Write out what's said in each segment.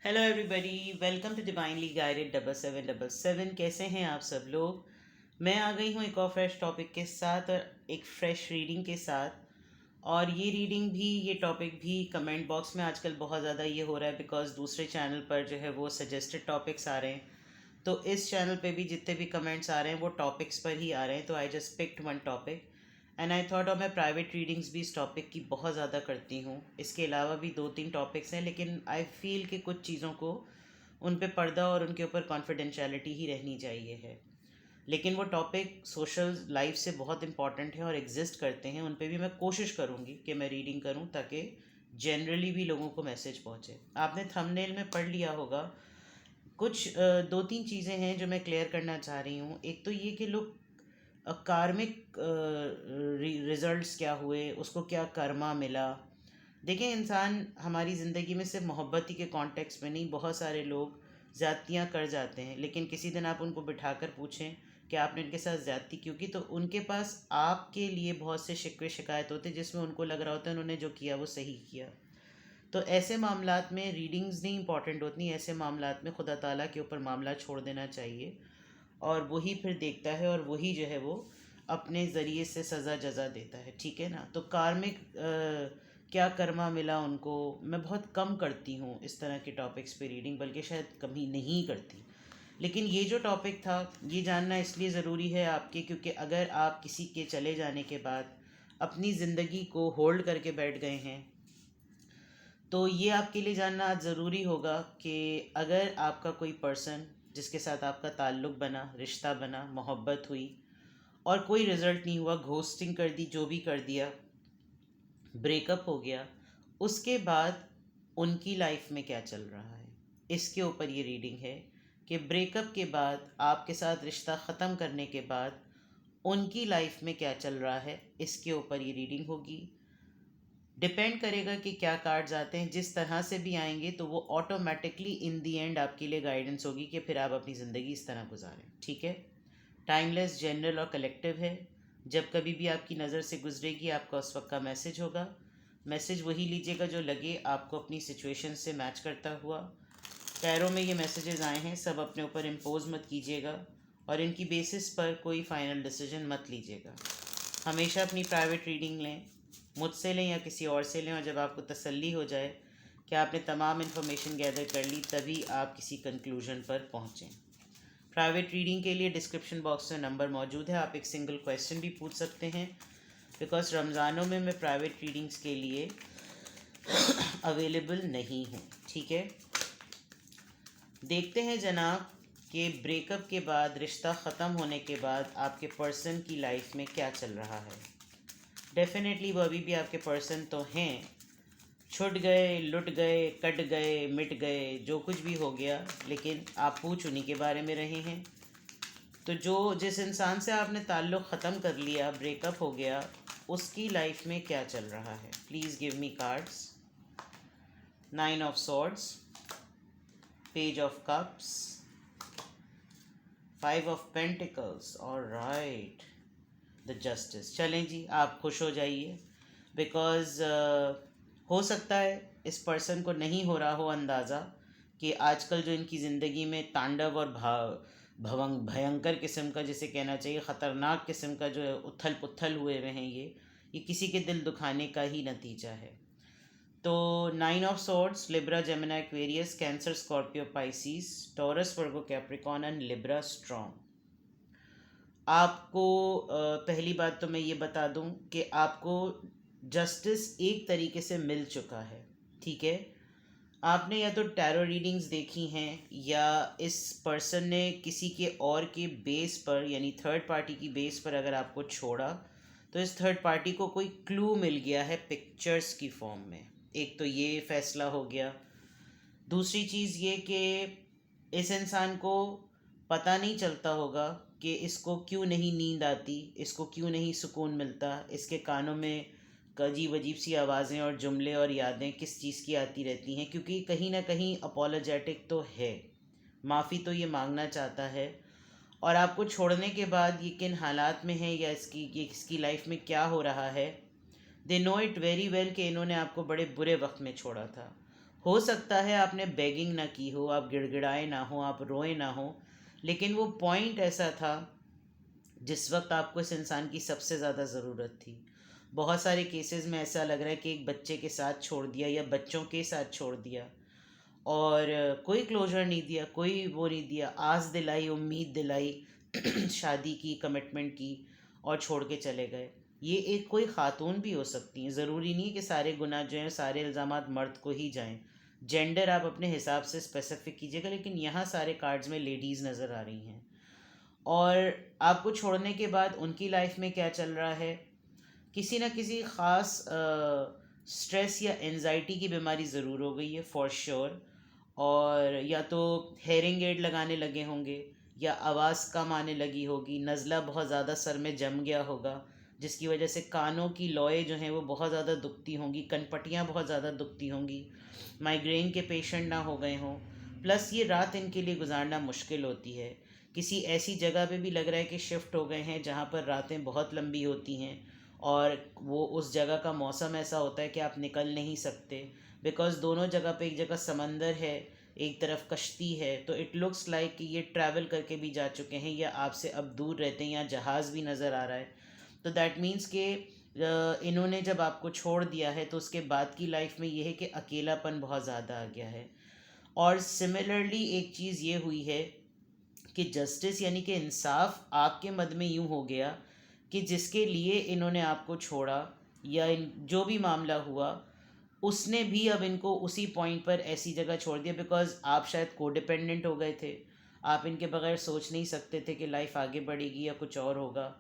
Hello everybody, welcome to divinely guided 7777। कैसे हैं आप सब लोग। मैं आ गई हूँ एक और फ्रेश टॉपिक के साथ और एक फ्रेश रीडिंग के साथ। और ये रीडिंग भी, ये टॉपिक भी कमेंट बॉक्स में आजकल बहुत ज़्यादा ये हो रहा है बिकॉज दूसरे चैनल पर जो है वो सजेस्टेड टॉपिक्स आ रहे हैं। तो इस चैनल पे भी जितने भी कमेंट्स आ रहे हैं वो टॉपिक्स पर ही आ रहे हैं। तो I just picked one topic and I thought, और मैं प्राइवेट रीडिंग्स भी इस टॉपिक की बहुत ज़्यादा करती हूँ। इसके अलावा भी दो तीन टॉपिक्स हैं, लेकिन आई फील कि कुछ चीज़ों को उन पे पर्दा और उनके ऊपर कॉन्फिडेंशियलिटी ही रहनी चाहिए है। लेकिन वो टॉपिक सोशल लाइफ से बहुत इंपॉर्टेंट है और एग्जिस्ट करते हैं, उन पे भी मैं कोशिश करूँगी कि मैं रीडिंग करूँ ताकि जनरली भी लोगों को मैसेज पहुँचे। आपने थंबनेल में पढ़ लिया होगा। कुछ दो तीन चीज़ें हैं जो मैं क्लियर करना चाह रही हूँ। एक तो ये कि लोग कार्मिक रिजल्ट्स क्या हुए, उसको क्या कर्मा मिला। देखें, इंसान हमारी ज़िंदगी में सिर्फ मोहब्बत ही के कॉन्टेक्स्ट में नहीं, बहुत सारे लोग ज़्यादतियाँ कर जाते हैं, लेकिन किसी दिन आप उनको बिठाकर पूछें कि आपने उनके साथ ज़्यादती क्यों की, तो उनके पास आपके लिए बहुत से शिकवे शिकायत होते हैं जिसमें उनको लग रहा होता है उन्होंने जो किया वो सही किया। तो ऐसे मामलात में रीडिंग्स नहीं इंपॉर्टेंट होती। ऐसे मामलात में खुदा ताला के ऊपर मामला छोड़ देना चाहिए और वही फिर देखता है और वही जो है वो अपने ज़रिए से सज़ा जज़ा देता है। ठीक है ना। तो कार्मिक क्या कर्मा मिला उनको, मैं बहुत कम करती हूँ इस तरह के टॉपिक्स पे रीडिंग, बल्कि शायद कभी नहीं करती। लेकिन ये जो टॉपिक था ये जानना इसलिए ज़रूरी है आपके, क्योंकि अगर आप किसी के चले जाने के बाद अपनी ज़िंदगी को होल्ड करके बैठ गए हैं तो ये आपके लिए जानना आज ज़रूरी होगा कि अगर आपका कोई पर्सन जिसके साथ आपका ताल्लुक़ बना, रिश्ता बना, मोहब्बत हुई और कोई रिज़ल्ट नहीं हुआ, घोस्टिंग कर दी, जो भी कर दिया, ब्रेकअप हो गया, उसके बाद उनकी लाइफ में क्या चल रहा है, इसके ऊपर ये रीडिंग है कि ब्रेकअप के बाद, आपके साथ रिश्ता ख़त्म करने के बाद उनकी लाइफ में क्या चल रहा है, इसके ऊपर ये रीडिंग होगी। डिपेंड करेगा कि क्या कार्ड्स आते हैं। जिस तरह से भी आएंगे तो वो ऑटोमेटिकली इन दी एंड आपके लिए गाइडेंस होगी कि फिर आप अपनी ज़िंदगी इस तरह गुजारें। ठीक है। टाइमलेस, जनरल और कलेक्टिव है। जब कभी भी आपकी नज़र से गुजरेगी आपका उस वक्त का मैसेज होगा। मैसेज वही लीजिएगा जो लगे आपको अपनी सिचुएशन से मैच करता हुआ। पैरों में ये मैसेजेस आए हैं, सब अपने ऊपर इम्पोज मत कीजिएगा और इनकी बेसिस पर कोई फ़ाइनल डिसीजन मत लीजिएगा। हमेशा अपनी प्राइवेट रीडिंग लें, मुझसे लें या किसी और से लें, और जब आपको तसल्ली हो जाए कि आपने तमाम इन्फॉर्मेशन गैदर कर ली तभी आप किसी कंक्लूजन पर पहुँचें। प्राइवेट रीडिंग के लिए डिस्क्रिप्शन बॉक्स में नंबर मौजूद है, आप एक सिंगल क्वेश्चन भी पूछ सकते हैं बिकॉज रमज़ानों में मैं प्राइवेट रीडिंग्स के लिए अवेलेबल नहीं हूँ। ठीक है। देखते हैं जनाब कि ब्रेकअप के बाद, रिश्ता ख़त्म होने के बाद आपके पर्सन की लाइफ में क्या चल रहा है। डेफिनेटली वो अभी भी आपके पर्सन तो हैं, छुट गए, लुट गए, कट गए, मिट गए, जो कुछ भी हो गया, लेकिन आप पूछ उन्हीं के बारे में रहे हैं। तो जो जिस इंसान से आपने ताल्लुक़ ख़त्म कर लिया, ब्रेकअप हो गया, उसकी लाइफ में क्या चल रहा है। Please give me cards. 9 of swords, page of cups, 5 of pentacles और राइट द जस्टिस। चलें जी, आप खुश हो जाइए बिकॉज़ हो सकता है इस पर्सन को नहीं हो रहा हो अंदाज़ा कि आजकल जो इनकी ज़िंदगी में तांडव और भयंकर किस्म का, जिसे कहना चाहिए ख़तरनाक किस्म का जो उथल पुथल हुए हुए हैं, ये किसी के दिल दुखाने का ही नतीजा है। तो 9 of swords, Libra, Gemini, Aquarius, cancer, Scorpio, Pisces, taurus, Virgo, Capricorn and Libra strong. आपको पहली बात तो मैं ये बता दूं कि आपको जस्टिस एक तरीके से मिल चुका है। ठीक है। आपने या तो टैरो रीडिंग्स देखी हैं या इस पर्सन ने किसी के और के बेस पर, यानी थर्ड पार्टी की बेस पर अगर आपको छोड़ा तो इस थर्ड पार्टी को कोई क्लू मिल गया है पिक्चर्स की फॉर्म में। एक तो ये फ़ैसला हो गया। दूसरी चीज़ ये कि इस इंसान को पता नहीं चलता होगा कि इसको क्यों नहीं नींद आती, इसको क्यों नहीं सुकून मिलता, इसके कानों में अजीब अजीब सी आवाज़ें और जुमले और यादें किस चीज़ की आती रहती हैं, क्योंकि कहीं ना कहीं अपोलोजेटिक तो है, माफ़ी तो ये मांगना चाहता है। और आपको छोड़ने के बाद ये किन हालात में है या इसकी लाइफ में क्या हो रहा है, they know it very well कि इन्होंने आपको बड़े बुरे वक्त में छोड़ा था। हो सकता है आपने बेगिंग ना की हो, आप गिड़गिड़ाए ना हो, आप रोए ना हो, लेकिन वो पॉइंट ऐसा था जिस वक्त आपको इस इंसान की सबसे ज़्यादा ज़रूरत थी। बहुत सारे केसेस में ऐसा लग रहा है कि एक बच्चे के साथ छोड़ दिया या बच्चों के साथ छोड़ दिया, और कोई क्लोजर नहीं दिया, कोई वो नहीं दिया, आस दिलाई, उम्मीद दिलाई शादी की, कमिटमेंट की, और छोड़ के चले गए। ये एक कोई खातून भी हो सकती हैं, ज़रूरी नहीं कि सारे गुनाह जो हैं, सारे इल्ज़ामात मर्द को ही जाएं। जेंडर आप अपने हिसाब से स्पेसिफिक कीजिएगा, लेकिन यहाँ सारे कार्ड्स में लेडीज़ नज़र आ रही हैं। और आपको छोड़ने के बाद उनकी लाइफ में क्या चल रहा है, किसी ना किसी ख़ास स्ट्रेस या एनजाइटी की बीमारी ज़रूर हो गई है फॉर श्योर। और या तो हेयरिंग एड लगाने लगे होंगे, या आवाज़ कम आने लगी होगी, नज़ला बहुत ज़्यादा सर में जम गया होगा, जिसकी वजह से कानों की लौएं जो हैं वो बहुत ज़्यादा दुखती होंगी, कनपटियाँ बहुत ज़्यादा दुखती होंगी, माइग्रेन के पेशेंट ना हो गए हों। प्लस ये रात इनके लिए गुजारना मुश्किल होती है। किसी ऐसी जगह पे भी लग रहा है कि शिफ्ट हो गए हैं जहाँ पर रातें बहुत लंबी होती हैं, और वो उस जगह का मौसम ऐसा होता है कि आप निकल नहीं सकते, बिकॉज़ दोनों जगह पे, एक जगह समंदर है, एक तरफ कश्ती है, तो इट लुक्स लाइक कि ये ट्रैवल करके भी जा चुके हैं या आपसे अब दूर रहते हैं, या जहाज़ भी नज़र आ रहा है। तो दैट मीन्स कि इन्होंने जब आपको छोड़ दिया है तो उसके बाद की लाइफ में ये है कि अकेलापन बहुत ज़्यादा आ गया है। और सिमिलरली एक चीज़ ये हुई है कि जस्टिस यानी कि इंसाफ आपके मद में यूँ हो गया कि जिसके लिए इन्होंने आपको छोड़ा, या इन जो भी मामला हुआ, उसने भी अब इनको उसी पॉइंट पर ऐसी जगह छोड़ दिया, बिकॉज़ आप शायद कोडिपेंडेंट हो गए थे। आप इनके बगैर सोच नहीं सकते थे कि लाइफ आगे बढ़ेगी या कुछ और होगा,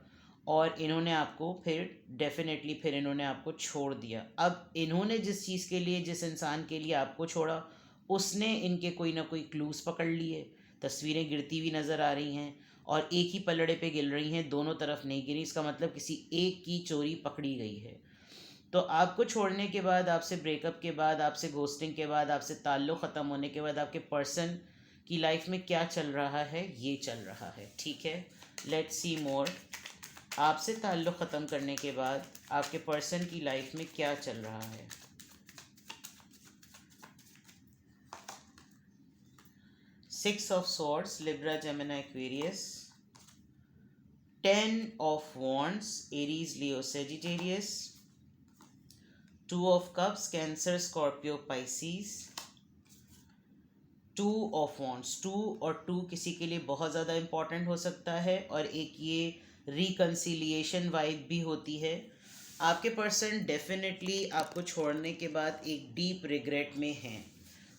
और इन्होंने आपको फिर डेफिनेटली फिर इन्होंने आपको छोड़ दिया। अब इन्होंने जिस चीज़ के लिए, जिस इंसान के लिए आपको छोड़ा, उसने इनके कोई ना कोई क्लूज़ पकड़ लिए, तस्वीरें गिरती हुई नज़र आ रही हैं, और एक ही पलड़े पे गिर रही हैं, दोनों तरफ नहीं गिरी। इसका मतलब किसी एक की चोरी पकड़ी गई है। तो आपको छोड़ने के बाद, आपसे ब्रेकअप के बाद, आपसे घोस्टिंग के बाद, आपसे ताल्लुक़ ख़त्म होने के बाद आपके पर्सन की लाइफ में क्या चल रहा है, ये चल रहा है। ठीक है, लेट्स सी मोर। आपसे ताल्लुक़ ख़त्म करने के बाद आपके पर्सन की लाइफ में क्या चल रहा है। 6 of swords, Libra, Gemini, Aquarius. 10 of wands, Aries, Leo, Sagittarius. 2 of cups, cancer, Scorpio, Pisces. 2 of wands, 2 और 2 किसी के लिए बहुत ज़्यादा इम्पॉर्टेंट हो सकता है, और एक ये रिकन्सिलिएशन वाइब भी होती है। आपके पर्सन डेफिनेटली आपको छोड़ने के बाद एक डीप रिग्रेट में हैं।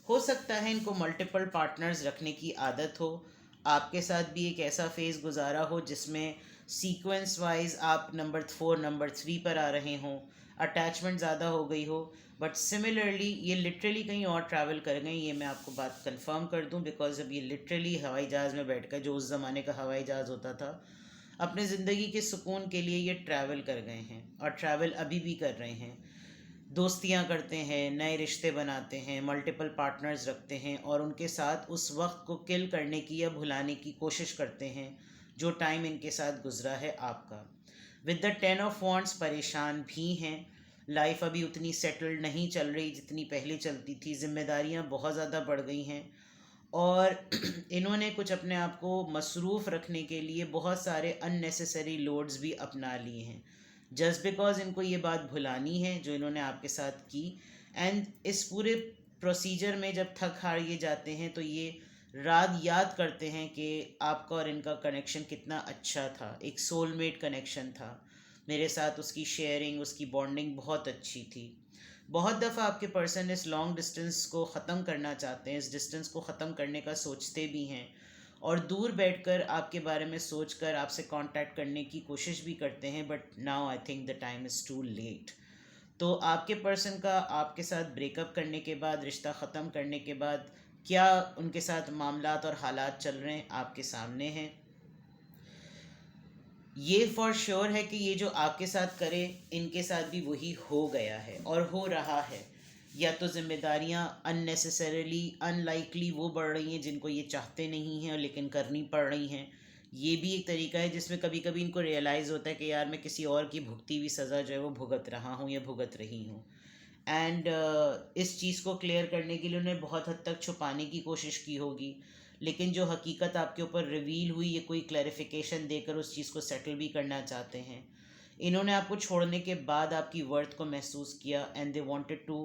हो सकता है इनको मल्टीपल पार्टनर्स रखने की आदत हो, आपके साथ भी एक ऐसा फेज़ गुजारा हो जिसमें सीक्वेंस वाइज आप नंबर 4, नंबर 3 पर आ रहे हों, अटैचमेंट ज़्यादा हो गई हो। बट सिमिलरली ये लिटरली कहीं और ट्रैवल कर गए, ये मैं आपको बात कंफर्म कर दूं, बिकॉज अब ये लिटरली हवाई जहाज़ में बैठ कर, जो उस ज़माने का हवाई जहाज़ होता था, अपने ज़िंदगी के सुकून के लिए ये ट्रैवल कर गए हैं, और ट्रैवल अभी भी कर रहे हैं। दोस्तियाँ करते हैं, नए रिश्ते बनाते हैं, मल्टीपल पार्टनर्स रखते हैं, और उनके साथ उस वक्त को किल करने की या भुलाने की कोशिश करते हैं जो टाइम इनके साथ गुजरा है आपका। विद द 10 ऑफ वॉन्ड्स परेशान भी हैं। लाइफ अभी उतनी सेटल्ड नहीं चल रही जितनी पहले चलती थी, जिम्मेदारियां बहुत ज़्यादा बढ़ गई हैं, और इन्होंने कुछ अपने आप को मसरूफ़ रखने के लिए बहुत सारे अननेसेसरी लोड्स भी अपना लिए हैं, जस्ट बिकॉज इनको ये बात भुलानी है जो इन्होंने आपके साथ की। एंड इस पूरे प्रोसीजर में जब थक हार ये जाते हैं, तो ये रात याद करते हैं कि आपका और इनका कनेक्शन कितना अच्छा था, एक सोलमेट कनेक्शन था, मेरे साथ उसकी शेयरिंग, उसकी बॉन्डिंग बहुत अच्छी थी। बहुत दफ़ा आपके पर्सन इस लॉन्ग डिस्टेंस को ख़त्म करना चाहते हैं, इस डिस्टेंस को ख़त्म करने का सोचते भी हैं, और दूर बैठकर आपके बारे में सोचकर आपसे कांटेक्ट करने की कोशिश भी करते हैं, but now I think the time is too late. तो आपके पर्सन का आपके साथ ब्रेकअप करने के बाद, रिश्ता ख़त्म करने के बाद, क्या उनके साथ मामलात और हालात चल रहे हैं आपके सामने हैं। ये फॉर श्योर है कि ये जो आपके साथ करे, इनके साथ भी वही हो गया है और हो रहा है। या तो जिम्मेदारियां अननेसेसरली, अनलाइकली वो बढ़ रही हैं जिनको ये चाहते नहीं हैं लेकिन करनी पड़ रही हैं। ये भी एक तरीका है जिसमें कभी कभी इनको रियलाइज़ होता है कि यार मैं किसी और की भुगती हुई सज़ा जो है वो भुगत रहा हूँ या भुगत रही हूँ। एंड इस चीज़ को क्लियर करने के लिए उन्हें बहुत हद तक छुपाने की कोशिश की होगी, लेकिन जो हकीकत आपके ऊपर रिवील हुई ये कोई क्लैरिफिकेशन देकर उस चीज़ को सेटल भी करना चाहते हैं। इन्होंने आपको छोड़ने के बाद आपकी वर्थ को महसूस किया and they wanted to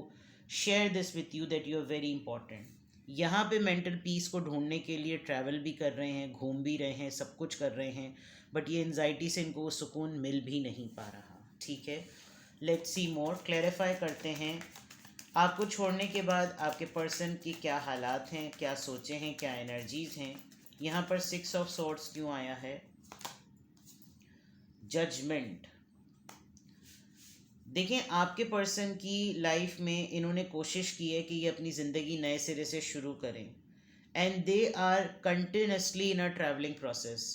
share this with you that you are very important. यहाँ पे मेंटल पीस को ढूंढने के लिए ट्रैवल भी कर रहे हैं, घूम भी रहे हैं, सब कुछ कर रहे हैं, बट ये एनजाइटी से इनको वो सुकून मिल भी नहीं पा रहा। ठीक है, लेट्स सी मोर, क्लैरिफाई करते हैं आपको छोड़ने के बाद आपके पर्सन की क्या हालात हैं, क्या सोचे हैं, क्या एनर्जीज हैं। यहाँ पर 6 ऑफ सोर्ड्स क्यों आया है? जजमेंट। देखें, आपके पर्सन की लाइफ में इन्होंने कोशिश की है कि ये अपनी ज़िंदगी नए सिरे से शुरू करें, and they are continuously in a travelling process.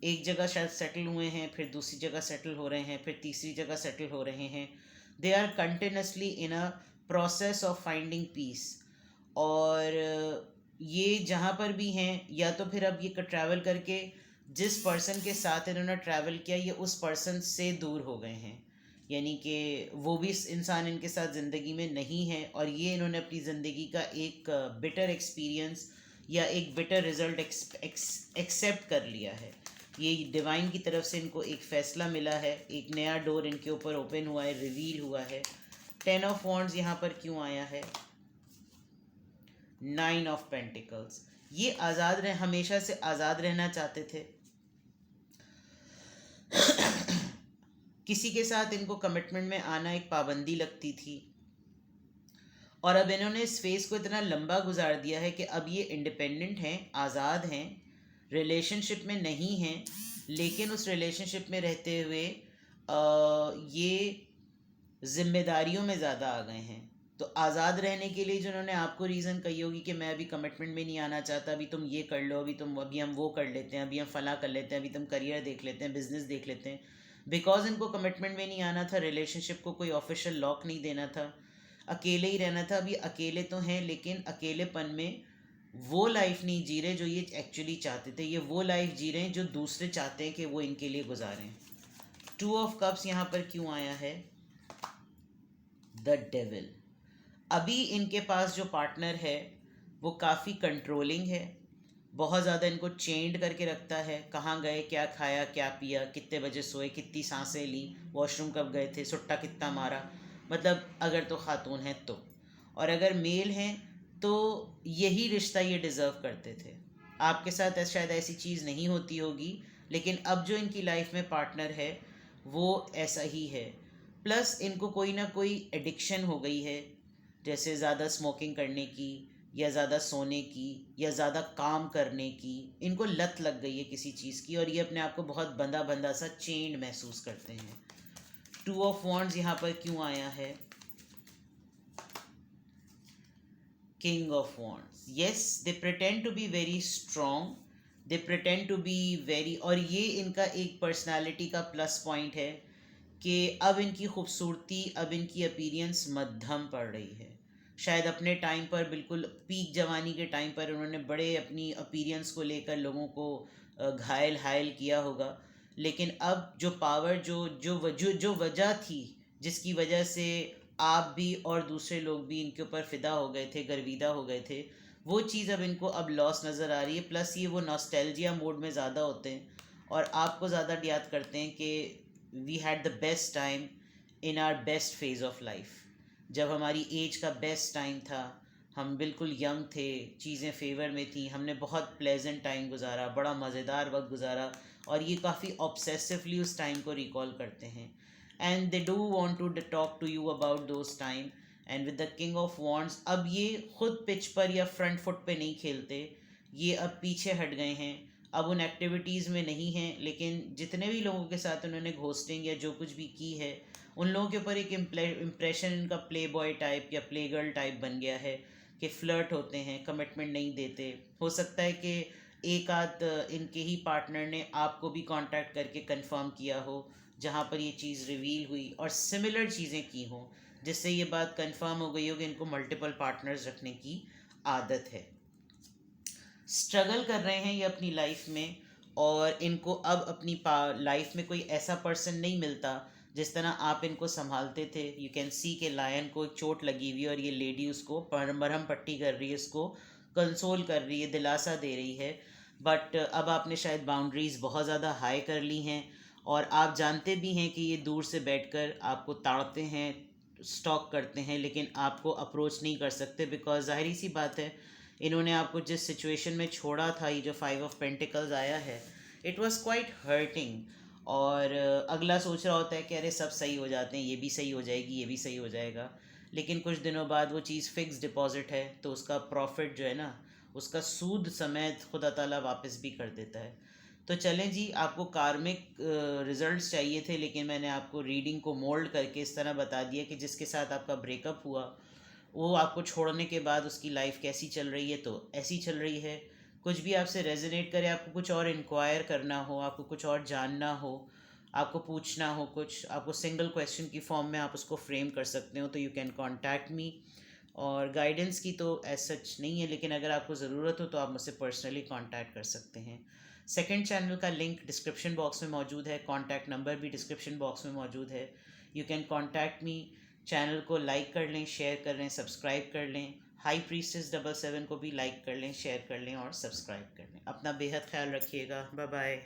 एक जगह शायद सेटल हुए हैं, फिर दूसरी जगह सेटल हो रहे हैं, फिर तीसरी जगह सेटल हो रहे हैं। They are continuously in a process of finding peace. और ये जहाँ पर भी हैं, या तो फिर अब ये ट्रैवल करके जिस पर्सन के साथ इन्होंने ट्रैवल किया ये उस पर्सन से दूर हो गए हैं, यानी कि वो भी इंसान इनके साथ ज़िंदगी में नहीं है, और ये इन्होंने अपनी ज़िंदगी का एक बिटर एक्सपीरियंस या एक बिटर रिजल्ट एक्सेप्ट कर लिया है। ये डिवाइन की तरफ से इनको एक फ़ैसला मिला है, एक नया डोर इनके ऊपर ओपन हुआ है, रिवील हुआ है। 10 ऑफ वॉन्ड्स यहाँ पर क्यों आया है? 9 ऑफ पेंटिकल्स। ये आज़ाद रह हमेशा से आज़ाद रहना चाहते थे। किसी के साथ इनको कमिटमेंट में आना एक पाबंदी लगती थी, और अब इन्होंने इस फेज़ को इतना लंबा गुजार दिया है कि अब ये इंडिपेंडेंट हैं, आज़ाद हैं, रिलेशनशिप में नहीं हैं, लेकिन उस रिलेशनशिप में रहते हुए ये जिम्मेदारियों में ज़्यादा आ गए हैं। तो आज़ाद रहने के लिए जिन्होंने आपको रीज़न कही होगी कि मैं अभी कमिटमेंट में नहीं आना चाहता, अभी तुम ये कर लो, अभी हम वो कर लेते हैं, अभी हम फला कर लेते हैं, अभी तुम करियर देख लेते हैं, बिजनेस देख लेते हैं। बिकॉज इनको कमिटमेंट में नहीं आना था, रिलेशनशिप को कोई ऑफिशियल लॉक नहीं देना था, अकेले ही रहना था। अभी अकेले तो हैं, लेकिन अकेलेपन में वो लाइफ नहीं जी रहे जो ये एक्चुअली चाहते थे। ये वो लाइफ जी रहे हैं जो दूसरे चाहते हैं कि वो इनके लिए गुजारें। 2 ऑफ कप्स यहाँ पर क्यों आया है? The devil. अभी इनके पास जो पार्टनर है वो काफ़ी कंट्रोलिंग है, बहुत ज़्यादा इनको चेंड करके रखता है। कहाँ गए, क्या खाया, क्या पिया, कितने बजे सोए, कितनी सांसें ली, वॉशरूम कब गए थे, सुट्टा कितना मारा, मतलब अगर तो खातून है तो। और अगर मेल हैं तो यही रिश्ता ये डिज़र्व करते थे। आपके साथ शायद ऐसी चीज़ नहीं होती होगी, लेकिन अब जो इनकी लाइफ में पार्टनर है वो ऐसा ही है। प्लस इनको कोई ना कोई एडिक्शन हो गई है, जैसे ज़्यादा स्मोकिंग करने की, या ज़्यादा सोने की, या ज़्यादा काम करने की। इनको लत लग गई है किसी चीज़ की, और ये अपने आप को बहुत बंधा बंधा सा चेंड महसूस करते हैं। 2 ऑफ वॉन्ड्स यहाँ पर क्यों आया है? King of wands. Yes, they pretend to be very strong, they pretend to be very, और ये इनका एक पर्सनालिटी का प्लस पॉइंट है कि अब इनकी खूबसूरती, अब इनकी अपीयरेंस मध्यम पड़ रही है। शायद अपने टाइम पर, बिल्कुल पीक जवानी के टाइम पर, उन्होंने बड़े अपनी अपीयरेंस को लेकर लोगों को घायल हायल किया होगा, लेकिन अब जो पावर, जो वजह थी जिसकी वजह से आप भी और दूसरे लोग भी इनके ऊपर फ़िदा हो गए थे, गर्विदा हो गए थे, वो चीज़ अब इनको अब लॉस नज़र आ रही है। प्लस ये वो नॉस्टैल्जिया मोड में ज़्यादा होते हैं, और आपको ज़्यादा याद करते हैं कि we had the best time in our best phase of life. जब हमारी एज का बेस्ट टाइम था, हम बिल्कुल यंग थे, चीज़ें फेवर में थी, हमने बहुत प्लेजेंट टाइम गुजारा, बड़ा मज़ेदार वक्त गुजारा, और ये काफ़ी ऑब्सेसिवली उस टाइम को रिकॉल करते हैं। And they do want to talk to you about those time. And with the king of wands, अब ये खुद पिच पर या फ्रंट फुट पे नहीं खेलते, ये अब पीछे हट गए हैं, अब उन एक्टिविटीज़ में नहीं हैं। लेकिन जितने भी लोगों के साथ उन्होंने घोस्टिंग या जो कुछ भी की है, उन लोगों के ऊपर एक इम्प्रेशन इनका प्ले बॉय टाइप या प्ले गर्ल टाइप बन गया है, कि फ्लर्ट होते हैं, कमिटमेंट नहीं देते। हो सकता है कि एक आध इनके ही पार्टनर ने आपको भी कांटेक्ट करके कंफर्म किया हो जहाँ पर ये चीज़ रिवील हुई, और सिमिलर चीज़ें की हों, जिससे ये बात कंफर्म हो गई हो कि इनको मल्टीपल पार्टनर्स रखने की आदत है। स्ट्रगल कर रहे हैं ये अपनी लाइफ में, और इनको अब अपनी लाइफ में कोई ऐसा पर्सन नहीं मिलता जिस तरह आप इनको संभालते थे, यू कैन सी के लायन को एक चोट लगी हुई है और ये लेडी उसको मरहम पट्टी कर रही है, उसको कंसोल कर रही है, दिलासा दे रही है। बट अब आपने शायद बाउंड्रीज़ बहुत ज़्यादा हाई कर ली हैं और आप जानते भी हैं कि ये दूर से बैठकर आपको ताड़ते हैं, स्टॉक करते हैं, लेकिन आपको अप्रोच नहीं कर सकते बिकॉज ज़ाहिरी सी बात है, इन्होंने आपको जिस सिचुएशन में छोड़ा था, ये जो 5 ऑफ पेंटिकल्स आया है, इट वॉज़ क्वाइट हर्टिंग। और अगला सोच रहा होता है कि अरे सब सही हो जाते हैं, ये भी सही हो जाएगी, ये भी सही हो जाएगा, लेकिन कुछ दिनों बाद वो चीज़ फिक्स डिपॉजिट है तो उसका प्रॉफिट जो है ना, उसका सूद समेत खुदा ताला वापस भी कर देता है। तो चलें जी, आपको कार्मिक रिजल्ट्स चाहिए थे, लेकिन मैंने आपको रीडिंग को मोल्ड करके इस तरह बता दिया कि जिसके साथ आपका ब्रेकअप हुआ वो आपको छोड़ने के बाद उसकी लाइफ कैसी चल रही है, तो ऐसी चल रही है। कुछ भी आपसे रेजोनेट करे, आपको कुछ और इंक्वायर करना हो, आपको कुछ और जानना हो, आपको पूछना हो कुछ, आपको सिंगल क्वेश्चन की फॉर्म में आप उसको फ्रेम कर सकते हो, तो यू कैन कॉन्टैक्ट मी। और गाइडेंस की तो एज सच नहीं है, लेकिन अगर आपको ज़रूरत हो तो आप मुझसे पर्सनली कांटेक्ट कर सकते हैं। सेकंड चैनल का लिंक डिस्क्रिप्शन बॉक्स में मौजूद है, कॉन्टैक्ट नंबर भी डिस्क्रिप्शन बॉक्स में मौजूद है, you can contact me. Channel को लाइक कर लें, शेयर कर लें, सब्सक्राइब कर लें। हाई प्रीस्टेस 77 को भी लाइक कर लें, शेयर कर लें और सब्सक्राइब कर लें। अपना बेहद ख्याल रखिएगा। Bye bye.